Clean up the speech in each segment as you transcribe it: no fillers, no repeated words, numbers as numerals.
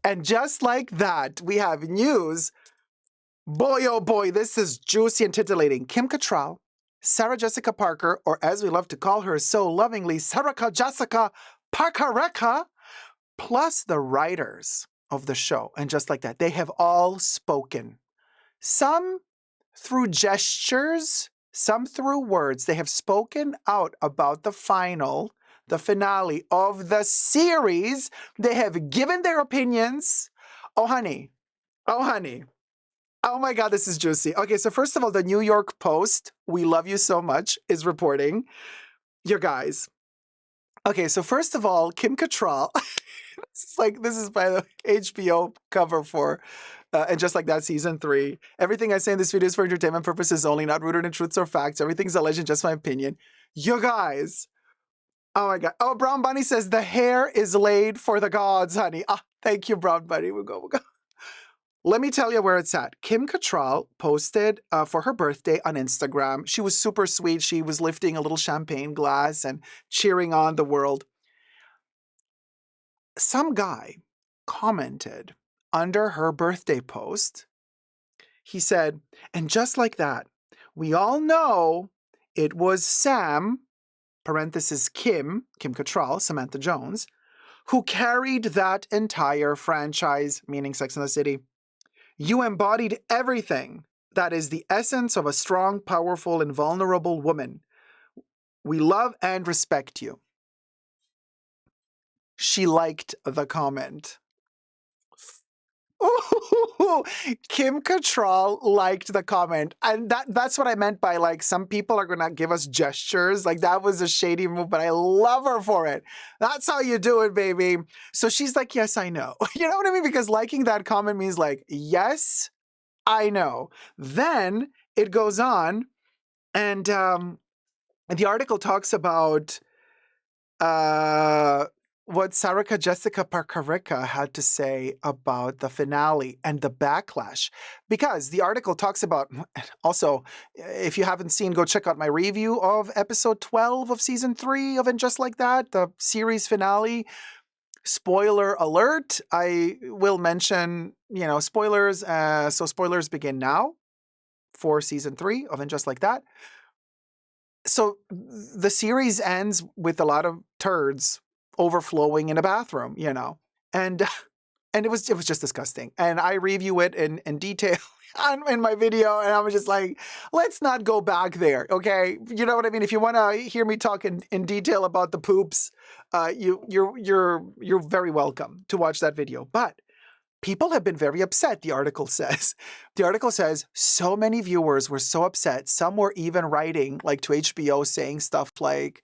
And just like that, we have news. Boy, oh boy, this is juicy and titillating. Kim Cattrall, Sarah Jessica Parker, or as we love to call her so lovingly, Sarah Jessica Parkereka, plus the writers of the show. And just like that, they have all spoken. Some through gestures, some through words. They have spoken out about the finale of the series. They have given their opinions. Oh, honey. Oh, honey. Oh my God, this is juicy. Okay, so first of all, the New York Post, we love you so much, is reporting. Your guys. Okay, so first of all, Kim Cattrall. This is by the HBO cover for and just like that, season 3. Everything I say in this video is for entertainment purposes only, not rooted in truths or facts. Everything's a legend, just my opinion. You guys. Oh my God. Oh, Brown Bunny says the hair is laid for the gods, honey. Ah, thank you, Brown Bunny. We'll go. Let me tell you where it's at. Kim Cattrall posted for her birthday on Instagram. She was super sweet. She was lifting a little champagne glass and cheering on the world. Some guy commented under her birthday post. He said, and just like that, we all know it was Sam, parenthesis Kim Cattrall, Samantha Jones, who carried that entire franchise, meaning Sex and the City. You embodied everything that is the essence of a strong, powerful, and vulnerable woman. We love and respect you. She liked the comment. Ooh, Kim Cattrall liked the comment. And that's what I meant by, like, some people are going to give us gestures. Like, that was a shady move, but I love her for it. That's how you do it, baby. So she's like, yes, I know. You know what I mean? Because liking that comment means like, yes, I know. Then it goes on, and the article talks about what Sarah Jessica Parkereka had to say about the finale and the backlash. Because the article talks about, also, if you haven't seen, go check out my review of episode 12 of season 3 of And Just Like That, the series finale. Spoiler alert, I will mention, spoilers. So spoilers begin now for season 3 of And Just Like That. So the series ends with a lot of turds overflowing in a bathroom, and it was just disgusting. And I review it in detail in my video, and I was just like, let's not go back there, okay? You know what I mean? If you want to hear me talk in detail about the poops, you're very welcome to watch that video. But people have been very upset, the article says. The article says so many viewers were so upset. Some were even writing, like, to HBO saying stuff like,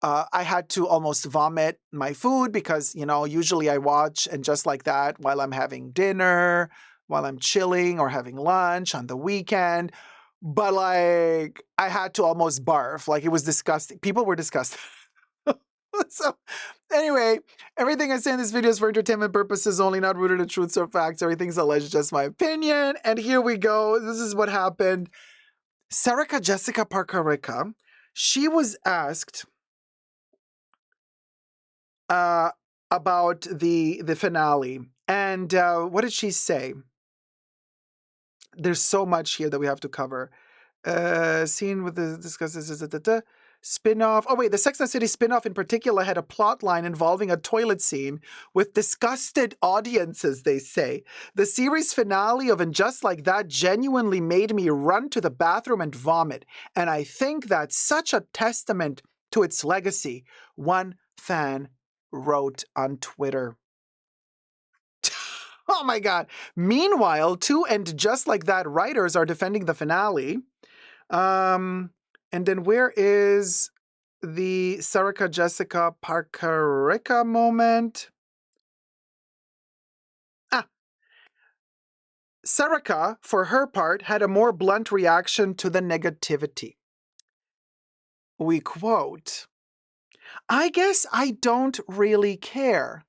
I had to almost vomit my food because, usually I watch And Just Like That while I'm having dinner, while I'm chilling or having lunch on the weekend. But, like, I had to almost barf. Like, it was disgusting. People were disgusted. So, anyway, everything I say in this video is for entertainment purposes only, not rooted in truths or facts. Everything's alleged, just my opinion. And here we go. This is what happened. Sarah Jessica Parkereka, she was asked about the finale. And what did she say? There's so much here that we have to cover. Scene with the discusses spin-off. Oh wait, the Sex and the City spin-off in particular had a plot line involving a toilet scene with disgusted audiences, they say. The series finale of And Just Like That genuinely made me run to the bathroom and vomit. And I think that's such a testament to its legacy, one fan wrote on Twitter. Oh my God. Meanwhile, two And Just Like That writers are defending the finale. And then where is the Sarah Jessica Parkereka moment? Sarah, for her part, had a more blunt reaction to the negativity. We quote, I guess I don't really care.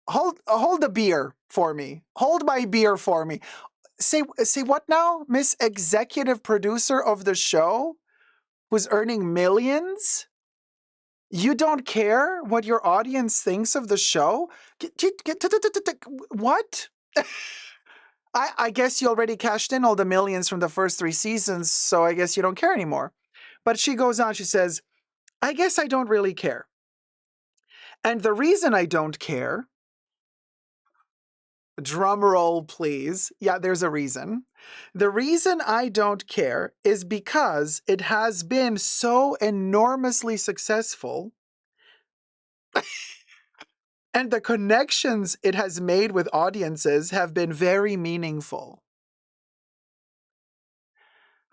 Hold the beer for me. Hold my beer for me. Say what now? Miss Executive Producer of the show, who's earning millions? You don't care what your audience thinks of the show? What? I guess you already cashed in all the millions from the first 3 seasons, so I guess you don't care anymore. But she goes on, she says, I guess I don't really care. And the reason I don't care, drum roll please, yeah, there's a reason. The reason I don't care is because it has been so enormously successful and the connections it has made with audiences have been very meaningful.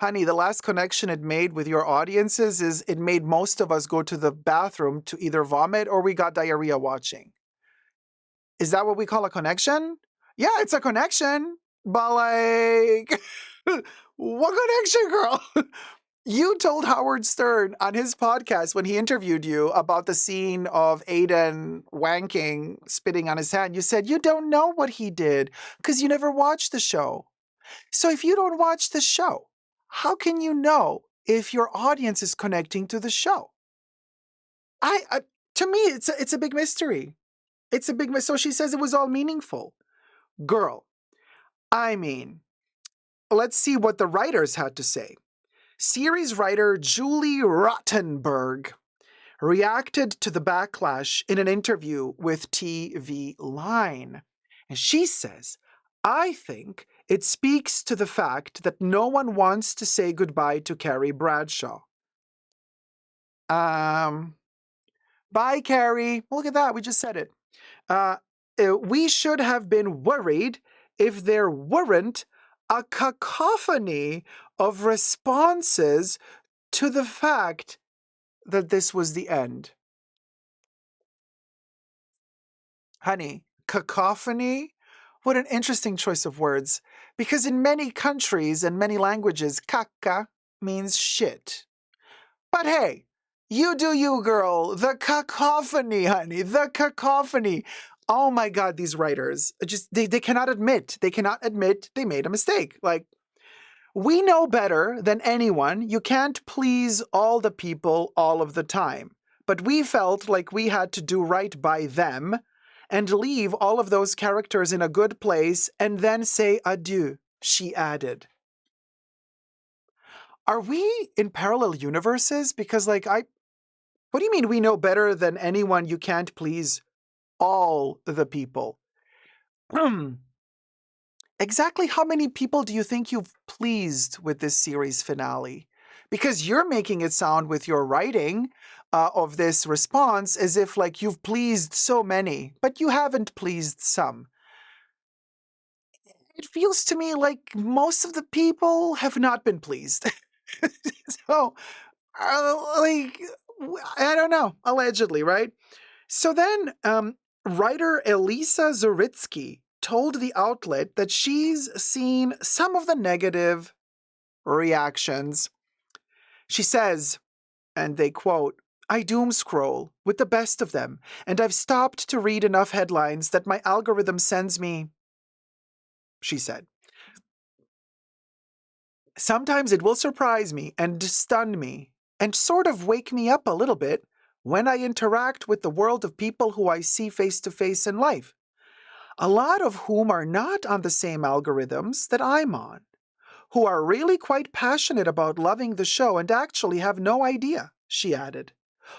Honey, the last connection it made with your audiences is it made most of us go to the bathroom to either vomit or we got diarrhea watching. Is that what we call a connection? Yeah, it's a connection, but like, what connection, girl? You told Howard Stern on his podcast when he interviewed you about the scene of Aiden wanking, spitting on his hand. You said you don't know what he did because you never watched the show. So if you don't watch the show, how can you know if your audience is connecting to the show? To me, it's a big mystery. It's a big. So she says it was all meaningful. Girl, I mean, let's see what the writers had to say. Series writer Julie Rottenberg reacted to the backlash in an interview with TV Line. And she says, I think it speaks to the fact that no one wants to say goodbye to Carrie Bradshaw. Bye, Carrie. Look at that. We just said it. We should have been worried if there weren't a cacophony of responses to the fact that this was the end. Honey, cacophony? What an interesting choice of words. Because in many countries and many languages, caca means shit. But hey, you do you, girl. The cacophony, honey. The cacophony. Oh my God, these writers. They cannot admit. They cannot admit they made a mistake. Like, we know better than anyone. You can't please all the people all of the time. But we felt like we had to do right by them and leave all of those characters in a good place and then say adieu, she added. Are we in parallel universes? Because what do you mean we know better than anyone? You can't please all the people. Exactly how many people do you think you've pleased with this series finale? Because you're making it sound with your writing of this response as if like you've pleased so many, but you haven't pleased some. It feels to me like most of the people have not been pleased. So, I don't know, allegedly, right? So then, writer Elisa Zaritsky told the outlet that she's seen some of the negative reactions. She says, and they quote, I doom scroll with the best of them, and I've stopped to read enough headlines that my algorithm sends me, she said. Sometimes it will surprise me and stun me and sort of wake me up a little bit when I interact with the world of people who I see face to face in life, a lot of whom are not on the same algorithms that I'm on, who are really quite passionate about loving the show and actually have no idea, she added.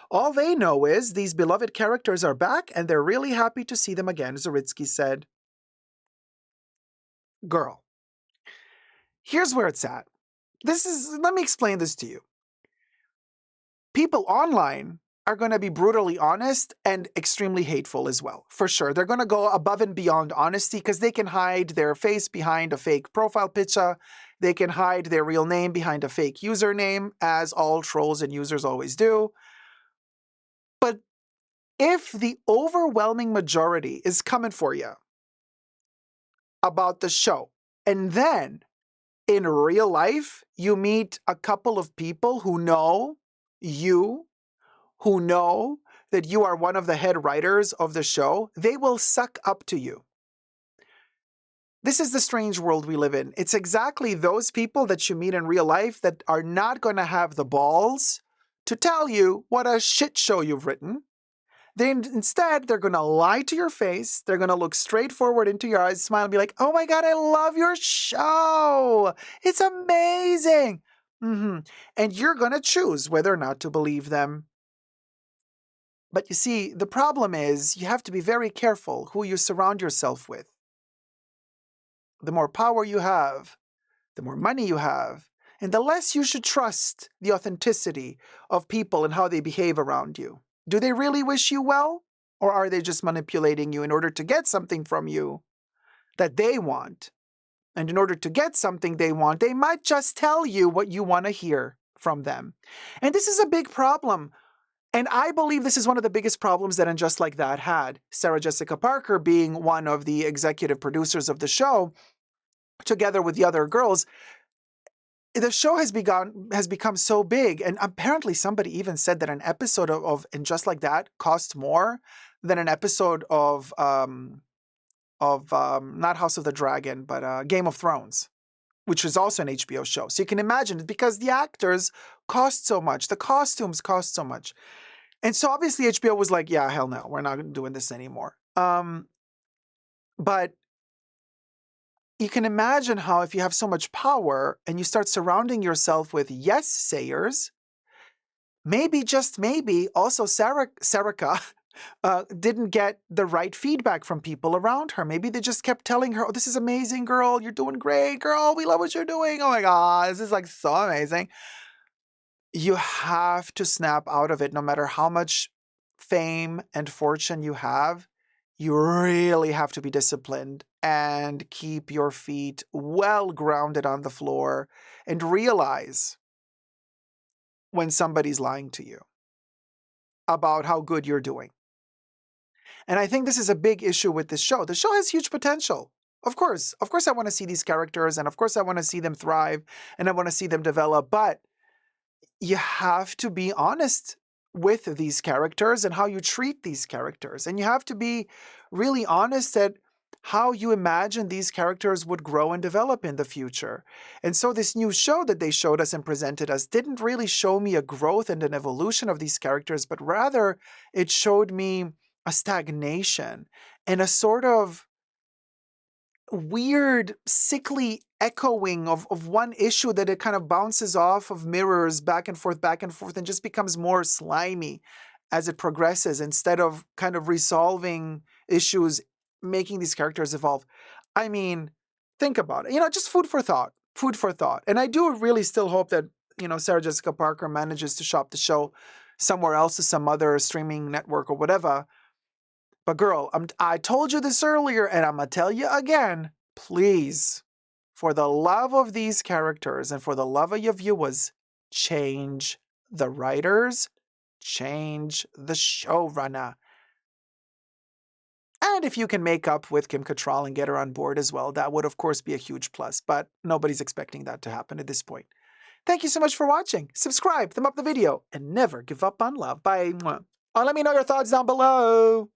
All they know is these beloved characters are back and they're really happy to see them again, Zaritsky said. Girl, here's where it's at. Let me explain this to you. People online are going to be brutally honest and extremely hateful as well, for sure. They're going to go above and beyond honesty because they can hide their face behind a fake profile picture. They can hide their real name behind a fake username, as all trolls and users always do. But if the overwhelming majority is coming for you about the show, and then in real life, you meet a couple of people who know you, who know that you are one of the head writers of the show, they will suck up to you. This is the strange world we live in. It's exactly those people that you meet in real life that are not going to have the balls to tell you what a shit show you've written. Instead, they're going to lie to your face. They're going to look straight forward into your eyes, smile, and be like, oh my God, I love your show. It's amazing. And you're going to choose whether or not to believe them. But you see, the problem is you have to be very careful who you surround yourself with. The more power you have, the more money you have, and the less you should trust the authenticity of people and how they behave around you. Do they really wish you well? Or are they just manipulating you in order to get something from you that they want? And in order to get something they want, they might just tell you what you want to hear from them. And this is a big problem. And I believe this is one of the biggest problems that And Just Like That had. Sarah Jessica Parker being one of the executive producers of the show, together with the other girls. The show has become so big, and apparently somebody even said that an episode of And Just Like That cost more than an episode of not House of the Dragon, but Game of Thrones, which is also an HBO show. So you can imagine, because the actors cost so much, the costumes cost so much. And so obviously HBO was like, yeah, hell no, we're not doing this anymore. But you can imagine how if you have so much power and you start surrounding yourself with yes-sayers, maybe, just maybe, also Sarika didn't get the right feedback from people around her. Maybe they just kept telling her, oh, this is amazing, girl. You're doing great, girl. We love what you're doing. Oh my God, this is like so amazing. You have to snap out of it no matter how much fame and fortune you have. You really have to be disciplined and keep your feet well grounded on the floor and realize when somebody's lying to you about how good you're doing. And I think this is a big issue with this show. The show has huge potential. Of course I want to see these characters, and of course I want to see them thrive, and I want to see them develop, but you have to be honest with these characters and how you treat these characters. And you have to be really honest at how you imagine these characters would grow and develop in the future. And so this new show that they showed us and presented us didn't really show me a growth and an evolution of these characters, but rather it showed me a stagnation and a sort of weird, sickly echoing of one issue that it kind of bounces off of mirrors back and forth, and just becomes more slimy as it progresses instead of kind of resolving issues, making these characters evolve. I mean, think about it. Just food for thought. And I do really still hope that, Sarah Jessica Parker manages to shop the show somewhere else, to some other streaming network or whatever. But girl, I told you this earlier, and I'm going to tell you again, please, for the love of these characters and for the love of your viewers, change the writers, change the showrunner. And if you can make up with Kim Cattrall and get her on board as well, that would of course be a huge plus, but nobody's expecting that to happen at this point. Thank you so much for watching. Subscribe, thumb up the video, and never give up on love. Bye. Oh, let me know your thoughts down below.